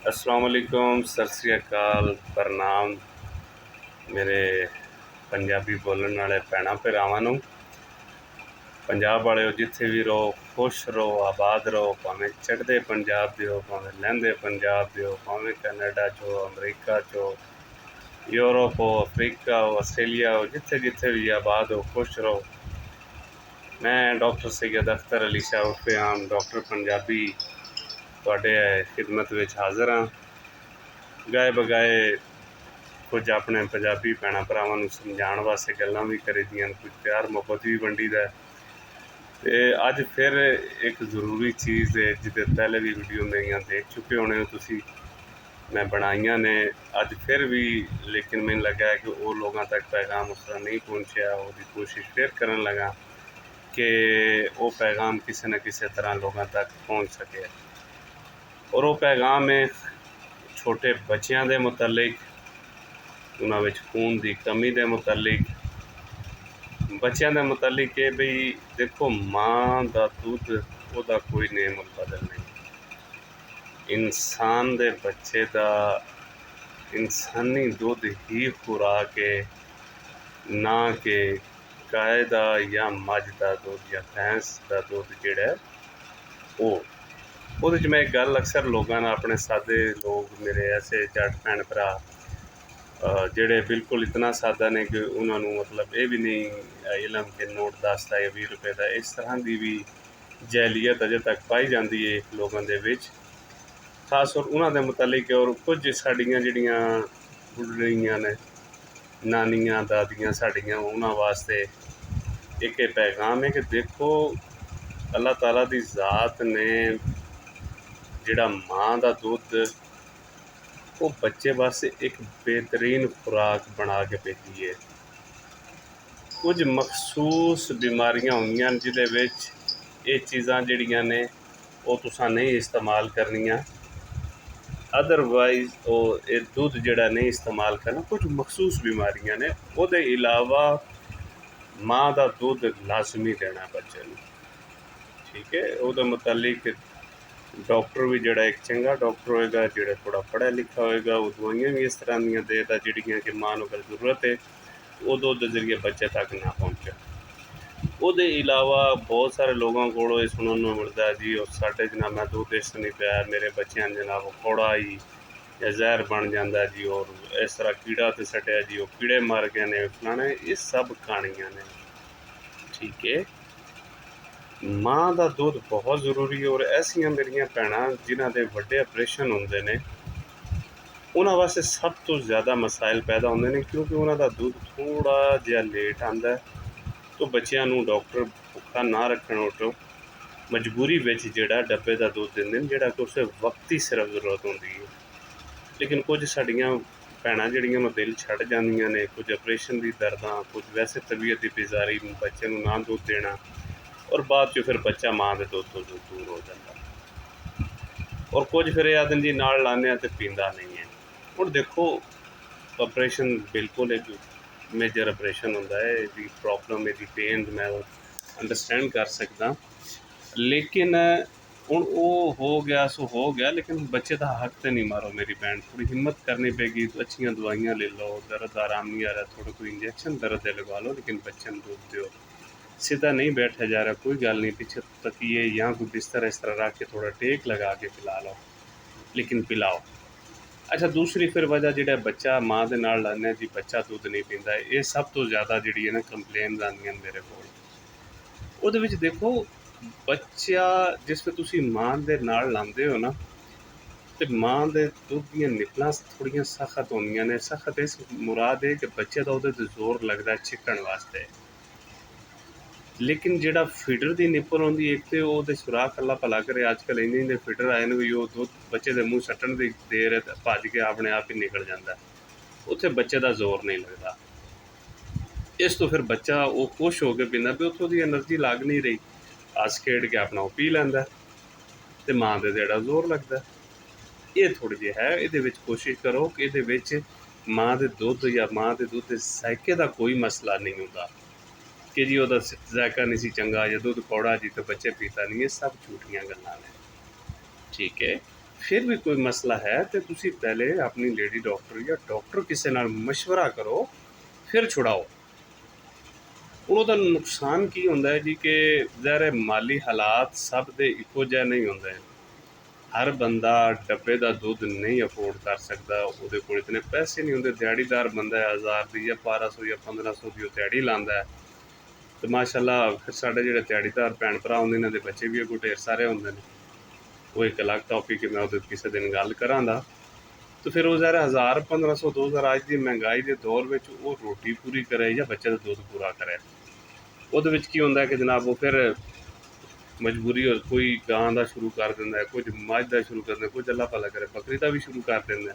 अस्सलाम वालेकुम, सत श्री अकाल, प्रणाम मेरे पंजाबी बोलने वाले भैनों भरावां नूं। पंजाब वाले जिथे भी रहो खुश रहो, आबाद रहो, भावें चढ़दे पंजाब दे हो, भावें लहंदे पंजाब दे हो, भावें कैनेडा चो, अमरीका चो, यूरोप हो, अफ्रीका हो, आस्ट्रेलिया हो, जिथे जिथे भी आबाद हो, खुश रहो। मैं डॉक्टर सैयद अख्तर अली शाह उर्फे आम डॉक्टर पंजाबी तुहाडे खिदमत विच हाज़र हाँ। गाए बगाए कुछ अपने पंजाबी भैनों भरावां नूं समझाउण वास्ते गल्लां भी करी दियां, कुछ प्यार मुहब्बत भी वंडी दा। ते अज फिर एक जरूरी चीज़ है जिहदे पहले भी वीडियो मेरियां देख चुके होने हो तुसीं, मैं बनाइयां ने अज फिर भी, लेकिन मैनूं लगा है कि वो लोगों तक पैगाम उस तरह नहीं पहुँचिया। उसकी कोशिश फिर करन लगा कि वो पैगाम किसी न किसी तरह लोगों तक पहुँच सके। और वो पैगाम है छोटे बच्चों के मुतलिक, उन्हां विच खून की कमी के मुतलिक, बच्चों के मुतलिक है बई देखो, माँ का दुध उहदा कोई नेम बदल नहीं। इंसान के बच्चे का इंसानी दुध ही खुराक है, ना कि गाय का या मझ का दुध या भैंस का दुध जिहड़ा है वो। मैं एक गल अक्सर लोगों ने, अपने सादे लोग मेरे ऐसे जट भैन भरा जिहड़े बिल्कुल इतना सादा ने कि उन्होंने मतलब ये भी नहीं इलम के नोट 10 का या 20 रुपए का, इस तरह की भी जैलीयत अजे तक पाई जाती है लोगों के विच, खास तौर उन्होंने मुतलिक। और कुछ साड़ियाँ जिहड़ियां बुढ़ियां ने, नानियां दादियां साड़ियां, उन्होंने वास्ते एक पैगाम है कि देखो, अल्लाह ताला की ज़ात ने जिहड़ा माँ का दुध वो बच्चे वास्ते एक बेहतरीन खुराक बना के भेजी है। कुछ मखसूस बीमारियां होंदियां जिहदे विच ये चीज़ां जिहड़ियां ने वो तुसां नहीं इस्तेमाल करनियां, अदरवाइज वो ये दुध जिहड़ा नहीं इस्तेमाल करना। कुछ मखसूस बीमारियां ने, उहदे इलावा माँ का दुध लाजमी देना बच्चे नूं, ठीक है। उहदे मुतलिक डॉक्टर भी जिहड़ा एक चंगा डॉक्टर होएगा, जिहड़ा थोड़ा पढ़ा लिखा होएगा, वो दवाइयां भी इस तरह दीयां देता जिहड़ियां कि माँ नूं अगर जरूरत है वो दुध के जरिए बच्चे तक ना पहुँचे। उहदे इलावा बहुत सारे लोगों को सुनने को मिलता है जी, और साढ़े जनाब मैं दुध इस नहीं पाया, मेरे बच्चों जनाब कौड़ा ही या जहर बन जाता जी, और इस तरह कीड़ा तो सटिया जी, वो कीड़े मर गए ने, फलाने। ये सब कहानियां ने, ठीक है। माँ का दुध बहुत जरूरी है। और ऐसियां मेरिया भैन जिन्हों के वड्डे ऑपरेशन होंदे ने, उन्होंने वास्ते सब तो ज़्यादा मसाइल पैदा होंदे ने, क्योंकि उन्होंने दुध थोड़ा जिहा लेट आता है। तो बच्चों को डॉक्टर भुखा ना रखने उतो मजबूरी विच जिहड़ा डब्बे का दुध दिंदे ने, जिहड़ा कि उसे वक्त ही सिर्फ जरूरत होंदी है। लेकिन कुछ साड़ियां भैन जिहड़ियां दिल छड़ जांदियां ने, कुछ ऑपरेशन की दर्दां, कुछ वैसे तबीयत की बेजारी, बच्चे को ना दुध देना, और बाद चो फिर बच्चा माँ के दुध तो दूर हो जाता। और कुछ फिर आदमी जी नाल लाने तो पींदा नहीं है। हुण देखो, ऑपरेशन बिल्कुल एक मेजर ऑपरेशन होंदा है, इसकी प्रॉब्लम, इसकी पेन मैं अंडरस्टैंड कर सकदा, लेकिन हुण वो हो गया सो हो गया। लेकिन बच्चे का हक तो नहीं मारो मेरी भैन, थोड़ी हिम्मत करनी पेगी, अच्छियां दवाइयां ले लो, दर्द आराम नहीं आ रहा, थोड़ा कोई इंजैक्शन दर्द दे लगा लो, लेकिन बच्चे को दूध दो। सीधा नहीं बैठा जा रहा, कोई गल नहीं, पीछे तकिए या कोई बिस्तर इस तरह रख के थोड़ा टेक लगा के पिला लो, लेकिन पिलाओ। अच्छा, दूसरी फिर वजह जिहड़ा बच्चा माँ के नाल लाने जी, बच्चा दुध नहीं पींदा, ये सब तो ज़्यादा जिहड़ी है ना कंप्लेन आंदियां मेरे को। ਉਹਦੇ ਵਿੱਚ देखो, बच्चा जिसमें तुसी माँ के नाल लांदे हो ना, तो माँ के दुध दीयां निपलां थोड़ियां सख्त होंदियां ने। सख्त इस मुराद है कि बच्चे का उहदे ते जोर लगता है छिक्कण वास्ते। लेकिन जिहड़ा फीडर की निप्पल होंदी, एक तो वो सुराख अल्लाह भला करे, अजकल इन्ने इन्ने फीडर आए ने भी वो दुध बच्चे के मूँह सट्टण की देर है भज के अपने आप ही निकल जाता, उत्थे बच्चे का जोर नहीं लगता। इस तो फिर बच्चा वो खुश हो के पींदा भी, उत्थों की एनर्जी लग नहीं रही, हस खेड के अपना वो पी लैंदा, तो माँ के जेड़ा जोर लगता। ये थोड़ी जी है, ये कोशिश करो कि ये माँ के दुध या माँ के दुध के जायके का कोई मसला नहीं होता कि जी वह जायका नहीं सी चंगा या दुध कौड़ा जी तो बच्चे पीता नहीं, ये सब झूठियां गल्लां ने, ठीक है। ਫਿਰ ਵੀ ਕੋਈ ਮਸਲਾ ਹੈ ਤੇ ਤੁਸੀਂ ਪਹਿਲੇ ਆਪਣੀ ਲੇਡੀ ਡਾਕਟਰ ਜਾਂ ਡਾਕਟਰ ਕਿਸੇ ਨਾਲ ਮਸ਼ਵਰਾ ਕਰੋ, ਫਿਰ ਛੁਡਾਓ। ਹੁਣ ਉਹਦਾ ਨੁਕਸਾਨ ਕੀ ਹੁੰਦਾ ਹੈ ਜੀ ਕਿ ਜ਼ਾਹਿਰ ਹੈ ਮਾਲੀ ਹਾਲਾਤ ਸਭ ਦੇ ਇੱਕੋ ਜਿਹੇ ਨਹੀਂ ਹੁੰਦੇ। ਹਰ ਬੰਦਾ ਡੱਬੇ ਦਾ ਦੁੱਧ ਨਹੀਂ ਅਫੋਰਡ ਕਰ ਸਕਦਾ, ਉਹਦੇ ਕੋਲ ਇਤਨੇ ਪੈਸੇ ਨਹੀਂ ਹੁੰਦੇ। ਦਿਹਾੜੀਦਾਰ ਬੰਦਾ ਹੈ, 1000 ਦੀ ਜਾਂ 1200 ਜਾਂ 1500 ਦੀ ਉਹ ਦਿਹਾੜੀ ਲਾਉਂਦਾ ਹੈ। ਤੇ ਮਾਸ਼ਾਅੱਲਾ ਫਿਰ ਸਾਡੇ ਜਿਹੜੇ ਦਿਹਾੜੀਦਾਰ ਭੈਣ ਭਰਾ ਹੁੰਦੇ ਇਹਨਾਂ ਦੇ ਬੱਚੇ ਵੀ ਅੱਗੋਂ ਢੇਰ ਸਾਰੇ ਹੁੰਦੇ ਨੇ। ਉਹ ਇੱਕ ਅਲੱਗ ਟੌਪਿਕ ਹੈ, ਮੈਂ ਉਹਦੇ ਕਿਸੇ ਦਿਨ ਗੱਲ ਕਰਾਂਗਾ। ਤੇ ਫਿਰ ਉਹ ਜ਼ਾਹਿਰ 1000 1500 2000 ਅੱਜ ਦੀ ਮਹਿੰਗਾਈ ਦੇ ਦੌਰ ਵਿੱਚ ਉਹ ਰੋਟੀ ਪੂਰੀ ਕਰੇ ਜਾਂ ਬੱਚੇ ਦਾ ਦੁੱਧ ਪੂਰਾ ਕਰੇ। ਉਹਦੇ ਵਿੱਚ ਕੀ ਹੁੰਦਾ ਕਿ ਜਨਾਬ ਉਹ ਫਿਰ ਮਜਬੂਰੀ ਹੋ ਕੋਈ ਗਾਂ ਦਾ ਸ਼ੁਰੂ ਕਰ ਦਿੰਦਾ, ਕੁਝ ਮੱਝ ਦਾ ਸ਼ੁਰੂ ਕਰ ਦਿੰਦਾ, ਕੁਝ ਅੱਲਾ ਭਲਾ ਕਰੇ ਬੱਕਰੀ ਦਾ ਵੀ ਸ਼ੁਰੂ ਕਰ ਦਿੰਦਾ।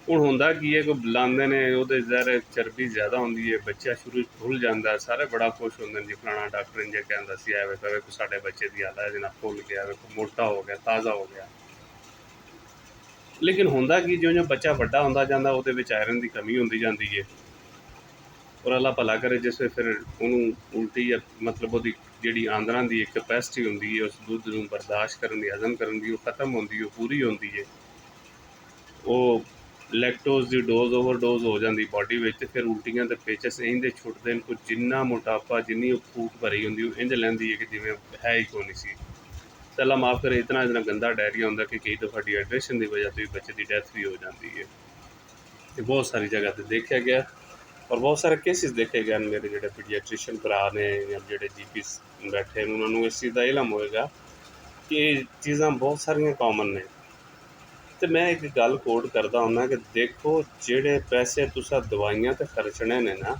ਹੁਣ ਹੁੰਦਾ ਕੀ ਹੈ, ਕੋਈ ਬੁਲਾਉਂਦੇ ਨੇ ਉਹਦੇ ਜ਼ਾਹਿਰ ਚਰਬੀ ਜ਼ਿਆਦਾ ਹੁੰਦੀ ਹੈ, ਬੱਚਾ ਸ਼ੁਰੂ ਫੁੱਲ ਜਾਂਦਾ, ਸਾਰੇ ਬੜਾ ਖੁਸ਼ ਹੁੰਦੇ ਨੇ ਜੀ ਫਲਾਣਾ ਡਾਕਟਰ ਇੰਜੇ ਕਹਿੰਦਾ ਸੀ, ਐਵੇਂ ਕਵੇ ਕੋਈ ਸਾਡੇ ਬੱਚੇ ਦੀ ਹਾਲਤ ਇਹਦੇ ਨਾਲ ਫੁੱਲ ਗਿਆ, ਕੋਈ ਮੋਟਾ ਹੋ ਗਿਆ, ਤਾਜ਼ਾ ਹੋ ਗਿਆ। ਲੇਕਿਨ ਹੁੰਦਾ ਕੀ ਜਿਉਂ-ਜਿਉਂ ਬੱਚਾ ਵੱਡਾ ਹੁੰਦਾ ਜਾਂਦਾ ਉਹਦੇ ਵਿੱਚ ਆਇਰਨ ਦੀ ਕਮੀ ਹੁੰਦੀ ਜਾਂਦੀ ਹੈ। ਔਰ ਅੱਲਾ ਭਲਾ ਕਰੇ ਜਿਸ ਵੇਲੇ ਫਿਰ ਉਹਨੂੰ ਉਲਟੀ ਜਾਂ ਮਤਲਬ ਉਹਦੀ ਜਿਹੜੀ ਆਂਦਰਾਂ ਦੀ ਇੱਕ ਕੈਪੈਸਿਟੀ ਹੁੰਦੀ ਹੈ ਉਸ ਦੁੱਧ ਨੂੰ ਬਰਦਾਸ਼ਤ ਕਰਨ ਦੀ, ਹਜ਼ਮ ਕਰਨ ਦੀ, ਉਹ ਖਤਮ ਹੁੰਦੀ, ਉਹ ਪੂਰੀ ਹੁੰਦੀ ਹੈ। ਉਹ ਲੈਕਟੋਜ਼ ਦੀ ਡੋਜ਼ ਓਵਰਡੋਜ਼ ਹੋ ਜਾਂਦੀ ਬਾਡੀ ਵਿੱਚ, ਤੇ ਫਿਰ ਉਲਟੀਆਂ ਤੇ ਪੇਚਸ ਇੰਦੇ ਛੁੱਟਦੇ ਨੇ। ਕੁਝ ਜਿੰਨਾ ਮੋਟਾਪਾ ਜਿੰਨੀ ਉਹ ਫੂਕ ਭਰੀ ਹੁੰਦੀ ਉਹ ਇੰਝ ਲੈਂਦੀ ਹੈ ਕਿ ਜਿਵੇਂ ਹੈ ਹੀ ਕੋਈ ਨਹੀਂ ਸੀ। ਤੇ ਅੱਲਾ ਮਾफ़ ਕਰੇ ਇਤਨਾ ਗੰਦਾ ਡਾਇਰੀਆ ਹੁੰਦਾ ਕਿ ਕਈ ਦਫਾ ਡੀਹਾਈਡਰੇਸ਼ਨ ਦੀ ਵਜ੍ਹਾ ਤੋਂ ਬੱਚੇ ਦੀ ਡੈਥ ਵੀ ਹੋ ਜਾਂਦੀ ਹੈ। ਇਹ ਬਹੁਤ ਸਾਰੀ ਜਗ੍ਹਾ ਤੇ ਦੇਖਿਆ ਗਿਆ ਔਰ ਬਹੁਤ ਸਾਰੇ ਕੇਸਿਸ ਦੇਖੇ ਗਏ। ਮੇਰੇ ਜਿਹੜੇ ਪੀਡੀਆਟ੍ਰੀਸ਼ਨ ਭਰਾ ਨੇ ਜਾਂ ਜਿਹੜੇ ਜੀਪੀ ਬੈਠੇ ਨੇ ਉਹਨਾਂ ਨੂੰ ਇਸ ਚੀਜ਼ ਦਾ ਇਲਮ ਹੋਏਗਾ ਕਿ ਇਹ ਚੀਜ਼ਾਂ ਬਹੁਤ ਸਾਰੀਆਂ ਕਾਮਨ ਨੇ। ਤੇ ਮੈਂ ਇੱਕ ਗੱਲ ਕੋਟ ਕਰਦਾ ਹੁੰਦਾ ਕਿ ਦੇਖੋ ਜਿਹੜੇ ਪੈਸੇ ਤੁਸੀਂ ਦਵਾਈਆਂ ਤੇ ਖਰਚਣੇ ਨੇ ਨਾ,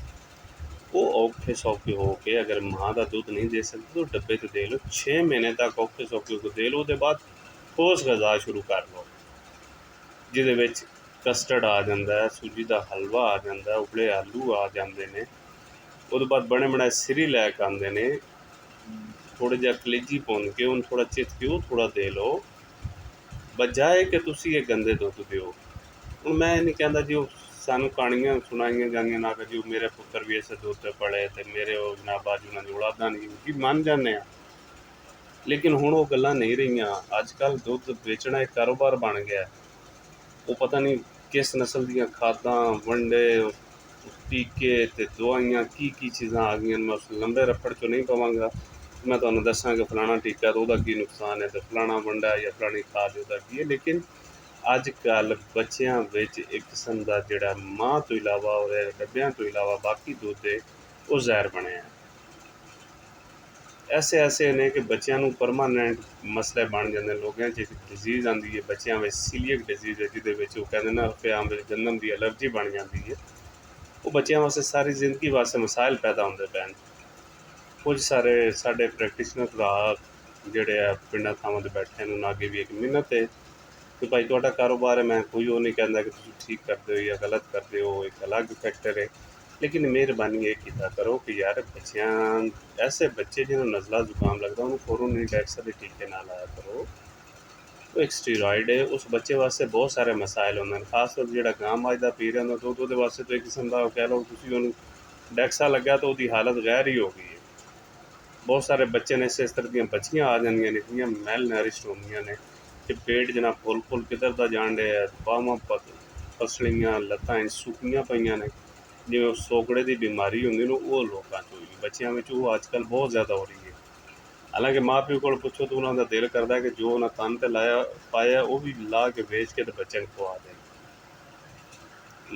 ਉਹ ਔਖੇ ਸੌਖੇ ਹੋ ਕੇ ਅਗਰ ਮਾਂ ਦਾ ਦੁੱਧ ਨਹੀਂ ਦੇ ਸਕਦੇ ਤਾਂ ਡੱਬੇ 'ਤੇ ਦੇ ਲਓ, 6 ਮਹੀਨੇ ਤੱਕ ਔਖੇ ਸੌਖੇ ਹੋ ਕੇ ਦੇ ਲਓ। ਉਹਦੇ ਬਾਅਦ ਠੋਸ ਗਜ਼ਾ ਸ਼ੁਰੂ ਕਰ ਲਓ ਜਿਹਦੇ ਵਿੱਚ ਕਸਟਰਡ ਆ ਜਾਂਦਾ, ਸੂਜੀ ਦਾ ਹਲਵਾ ਆ ਜਾਂਦਾ, ਉਬਲੇ ਆਲੂ ਆ ਜਾਂਦੇ ਨੇ। ਉਹਦੇ ਬਾਅਦ ਬਣੇ ਬਣਾਏ ਸਿਰੀਲੈਕ ਆਉਂਦੇ ਨੇ, ਥੋੜ੍ਹਾ ਜਿਹਾ ਕਲੇਜੀ ਭੁੰਨ ਕੇ ਉਹਨੂੰ ਥੋੜ੍ਹਾ ਚਿੱਥ ਕੇ ਉਹ ਥੋੜ੍ਹਾ ਦੇ ਲਓ, ਬਜਾਏ ਕਿ ਤੁਸੀਂ ਇਹ ਗੰਦੇ ਦੁੱਧ ਦਿਓ। ਹੁਣ ਮੈਂ ਇਹ ਨਹੀਂ ਕਹਿੰਦਾ ਜੀ ਉਹ ਸਾਨੂੰ ਕਹਾਣੀਆਂ ਸੁਣਾਈਆਂ ਜਾਂਦੀਆਂ ਨਾ ਕਿ ਜੀ ਮੇਰੇ ਪੁੱਤਰ ਵੀ ਇਸੇ ਦੁੱਧ 'ਤੇ ਪਲੇ ਅਤੇ ਮੇਰੇ ਉਹ ਜਨਾਬ ਬਾਜੂ ਉਹਨਾਂ ਦੀ ਔਲਾਦਾਂ ਨਹੀਂ ਜੀ, ਮੰਨ ਜਾਂਦੇ ਹਾਂ। ਲੇਕਿਨ ਹੁਣ ਉਹ ਗੱਲਾਂ ਨਹੀਂ ਰਹੀਆਂ। ਅੱਜ ਕੱਲ੍ਹ ਦੁੱਧ ਵੇਚਣਾ ਇੱਕ ਕਾਰੋਬਾਰ ਬਣ ਗਿਆ। ਉਹ ਪਤਾ ਨਹੀਂ ਕਿਸ ਨਸਲ ਦੀਆਂ ਖਾਦਾਂ, ਵੰਡੇ, ਟੀਕੇ ਅਤੇ ਦਵਾਈਆਂ ਕੀ ਚੀਜ਼ਾਂ ਆ ਗਈਆਂ। ਮੈਂ ਉਸ ਲੰਬੇ ਰੱਫੜ 'ਚੋਂ ਨਹੀਂ ਪਵਾਂਗਾ। ਮੈਂ ਤੁਹਾਨੂੰ ਦੱਸਾਂ ਕਿ ਫਲਾਣਾ ਟੀਕਾ ਤਾਂ ਉਹਦਾ ਕੀ ਨੁਕਸਾਨ ਹੈ ਅਤੇ ਫਲਾਣਾ ਵੰਡਾ ਜਾਂ ਫਲਾਣੀ ਖਾਦ ਉਹਦਾ ਕੀ ਹੈ। ਲੇਕਿਨ ਅੱਜ ਕੱਲ੍ਹ ਬੱਚਿਆਂ ਵਿੱਚ ਇੱਕ ਕਿਸਮ ਦਾ ਜਿਹੜਾ ਮਾਂ ਤੋਂ ਇਲਾਵਾ ਉਹਦੇ ਡੱਬਿਆਂ ਤੋਂ ਇਲਾਵਾ ਬਾਕੀ ਦੁੱਧ ਹੈ ਉਹ ਜ਼ਹਿਰ ਬਣਿਆ। ਐਸੇ ਨੇ ਕਿ ਬੱਚਿਆਂ ਨੂੰ ਪਰਮਾਨੈਂਟ ਮਸਲੇ ਬਣ ਜਾਂਦੇ। ਲੋਕਾਂ 'ਚ ਇੱਕ ਡਿਜ਼ੀਜ਼ ਆਉਂਦੀ ਹੈ ਬੱਚਿਆਂ ਵਿੱਚ, ਸੀਲੀਅਕ ਡਿਜ਼ੀਜ਼ ਹੈ, ਜਿਹਦੇ ਵਿੱਚ ਉਹ ਕਹਿੰਦੇ ਨਾ ਹਲਕੇ ਵਿੱਚ ਗੰਦਮ ਦੀ ਐਲਰਜੀ ਬਣ ਜਾਂਦੀ ਹੈ। ਉਹ ਬੱਚਿਆਂ ਵਾਸਤੇ ਸਾਰੀ ਜ਼ਿੰਦਗੀ ਵਾਸਤੇ ਮਸਾਇਲ ਪੈਦਾ ਹੁੰਦੇ ਪੈਣ। ਕੁਝ ਸਾਰੇ ਸਾਡੇ ਪ੍ਰੈਕਟੀਸ਼ਨਰ ਭਰਾ ਜਿਹੜੇ ਆ ਪਿੰਡਾਂ ਥਾਵਾਂ 'ਤੇ ਬੈਠੇ ਨੇ ਉਹਨਾਂ ਅੱਗੇ ਵੀ ਇੱਕ ਮਿਹਨਤ ਹੈ ਕਿ ਭਾਈ ਤੁਹਾਡਾ ਕਾਰੋਬਾਰ ਹੈ, ਮੈਂ ਕੋਈ ਉਹ ਨਹੀਂ ਕਹਿੰਦਾ ਕਿ ਤੁਸੀਂ ਠੀਕ ਕਰਦੇ ਹੋ ਜਾਂ ਗਲਤ ਕਰਦੇ ਹੋ, ਇੱਕ ਅਲੱਗ ਫੈਕਟਰ ਹੈ। ਲੇਕਿਨ ਮਿਹਰਬਾਨੀ ਇਹ ਕੀਤਾ ਕਰੋ ਕਿ ਯਾਰ ਬੱਚਿਆਂ ਐਸੇ ਬੱਚੇ ਜਿਹਨੂੰ ਨਜ਼ਲਾ ਜ਼ੁਕਾਮ ਲੱਗਦਾ ਉਹਨੂੰ ਫੌਰਨ ਨਹੀਂ ਡੈਕਸਾ ਦੇ ਟੀਕੇ ਨਾਲ ਲਾਇਆ ਕਰੋ। ਉਹ ਇੱਕ ਸਟੀਰੋਇਡ ਹੈ, ਉਸ ਬੱਚੇ ਵਾਸਤੇ ਬਹੁਤ ਸਾਰੇ ਮਸਾਇਲ ਹੁੰਦੇ ਨੇ। ਖਾਸ ਤੌਰ ਜਿਹੜਾ ਗਾਂ ਮੱਝ ਦਾ ਪੀ ਰਿਹਾ ਹੁੰਦਾ ਦੁੱਧ ਉਹਦੇ ਵਾਸਤੇ ਤਾਂ ਇੱਕ ਕਿਸਮ ਦਾ ਕਹਿ ਲਓ ਤੁਸੀਂ ਉਹਨੂੰ ਡੈਕਸਾ ਲੱਗਿਆ ਤਾਂ ਉਹਦੀ ਹਾਲਤ ਗੈਰ ਹੀ ਹੋ ਗਈ ਹੈ। ਬਹੁਤ ਸਾਰੇ ਬੱਚੇ ਨੇ ਇਸ ਤਰ੍ਹਾਂ ਦੀਆਂ ਬੱਚੀਆਂ ਆ ਜਾਂਦੀਆਂ ਨੇ ਇਤਨੀਆਂ ਮੈਲ ਨਰਿਸ਼ਡ ਹੁੰਦੀਆਂ ਨੇ ਕਿ ਪੇਟ ਜਨਾ ਫੁੱਲ ਕਿੱਧਰ ਦਾ ਜਾਣ ਡਿਆ, ਬਾਹਾਂ ਪਸਲੀਆਂ, ਲੱਤਾਂ ਸੁੱਕੀਆਂ ਪਈਆਂ ਨੇ, ਜਿਵੇਂ ਸੋਕੜੇ ਦੀ ਬਿਮਾਰੀ ਹੁੰਦੀ ਨੇ ਉਹ ਲੋਕਾਂ 'ਚ ਹੋਈ ਬੱਚਿਆਂ ਵਿੱਚ ਉਹ ਅੱਜ ਕੱਲ੍ਹ ਬਹੁਤ ਜ਼ਿਆਦਾ ਹੋ ਰਹੀ ਹੈ। ਹਾਲਾਂਕਿ ਮਾਂ ਪਿਓ ਕੋਲ ਪੁੱਛੋ ਤਾਂ ਉਹਨਾਂ ਦਾ ਦਿਲ ਕਰਦਾ ਕਿ ਜੋ ਉਹਨਾਂ ਤਨ 'ਤੇ ਪਾਇਆ ਉਹ ਵੀ ਲਾ ਕੇ ਵੇਚ ਕੇ ਤੇ ਬੱਚਿਆਂ ਨੂੰ ਖਵਾ ਦੇਣ।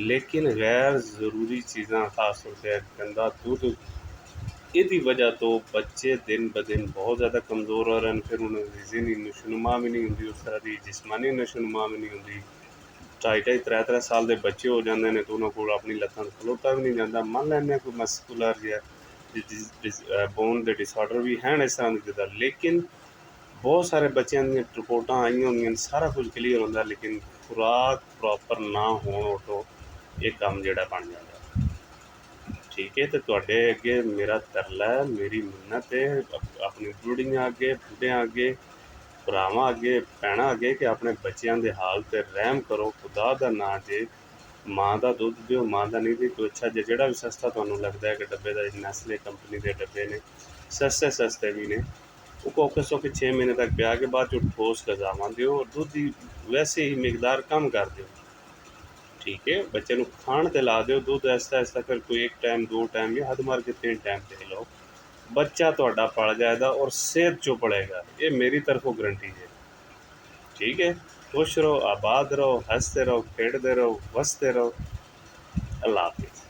ਲੇਕਿਨ ਗੈਰ ਜ਼ਰੂਰੀ ਚੀਜ਼ਾਂ ਖਾਸ ਤੌਰ 'ਤੇ ਗੰਦਾ ਦੁੱਧ, ਇਹਦੀ ਵਜ੍ਹਾ ਤੋਂ ਬੱਚੇ ਦਿਨ ਬ ਦਿਨ ਬਹੁਤ ਜ਼ਿਆਦਾ ਕਮਜ਼ੋਰ ਹੋ ਰਹੇ ਹਨ। ਫਿਰ ਉਹਨਾਂ ਦੀ ਜ਼ਿਹਨੀ ਨਸ਼ੋਨੁਮਾ ਵੀ ਨਹੀਂ ਹੁੰਦੀ, ਉਸ ਤਰ੍ਹਾਂ ਦੀ ਜਿਸਮਾਨੀ ਨਸ਼ੋਨੁਮਾ ਵੀ ਨਹੀਂ ਹੁੰਦੀ। 2.5 3 ਸਾਲ ਦੇ ਬੱਚੇ ਹੋ ਜਾਂਦੇ ਨੇ ਤਾਂ ਉਹਨਾਂ ਕੋਲ ਆਪਣੀ ਲੱਤਾਂ 'ਤੇ ਖਲੋਤਾ ਵੀ ਨਹੀਂ ਜਾਂਦਾ। ਮੰਨ ਲੈਂਦੇ ਕੋਈ ਮਸਕੂਲਰ ਜਾਂ ਬੋਨ ਦੇ ਡਿਸਆਰਡਰ ਵੀ ਹਨ ਇਸ ਤਰ੍ਹਾਂ ਦੀ ਜਿੱਦਾਂ। ਲੇਕਿਨ ਬਹੁਤ ਸਾਰੇ ਬੱਚਿਆਂ ਦੀਆਂ ਰਿਪੋਰਟਾਂ ਆਈਆਂ ਹੁੰਦੀਆਂ ਨੇ, ਸਾਰਾ ਕੁਝ ਕਲੀਅਰ ਹੁੰਦਾ, ਲੇਕਿਨ ਖੁਰਾਕ ਪ੍ਰੋਪਰ ਨਾ ਹੋਣ ਤੋਂ ਇਹ ਕੰਮ ਜਿਹੜਾ ਬਣ ਜਾਂਦਾ। ਠੀਕ ਹੈ, ਅਤੇ ਤੁਹਾਡੇ ਅੱਗੇ ਮੇਰਾ ਤਰਲਾ ਹੈ, ਮੇਰੀ ਮਿੰਨਤ ਹੈ ਆਪਣੀ ਬੁੜੀਆਂ ਅੱਗੇ, ਬੁੱਢਿਆਂ ਅੱਗੇ, ਭਰਾਵਾਂ ਅੱਗੇ, ਭੈਣਾਂ ਅੱਗੇ ਕਿ ਆਪਣੇ ਬੱਚਿਆਂ ਦੇ ਹਾਲ 'ਤੇ ਰਹਿਮ ਕਰੋ। ਖੁਦਾ ਦਾ ਨਾਂ ਜੇ ਮਾਂ ਦਾ ਦੁੱਧ ਦਿਓ, ਮਾਂ ਦਾ ਨਹੀਂ ਦਿਓ। ਅੱਛਾ ਜੇ ਜਿਹੜਾ ਵੀ ਸਸਤਾ ਤੁਹਾਨੂੰ ਲੱਗਦਾ ਹੈ ਕਿ ਡੱਬੇ ਦਾ ਨੈਸਲੇ ਕੰਪਨੀ ਦੇ ਡੱਬੇ ਨੇ ਸਸਤੇ ਵੀ ਨੇ, वो औखे सौखे 6 महीने तक ब्याह के बाद जो ठोस गजावां दिओ और दुध की वैसे ही मिकदार कम कर दिओ। ठीक है, बच्चे ਨੂੰ ਖਾਣ ਤੇ ਲਾ ਦਿਓ ਦੁੱਧ ਐਸਾ ਐਸਾ ਫਿਰ ਕੋਈ ਇੱਕ ਟਾਈਮ 2 ਟਾਈਮ ਜਾਂ ਹੱਦ ਮਾਰ ਕੇ 3 ਟਾਈਮ ਤੇ ਲਓ। ਬੱਚਾ ਤੁਹਾਡਾ ਪਲ ਜਾਏਗਾ और सेहत जो पड़ेगा, ये मेरी तरफों गारंटी है। ठीक है, खुश रहो, आबाद रहो, हंसते रहो, खेड़ते रहो, बसते रहो। अल्लाह हाफिज़।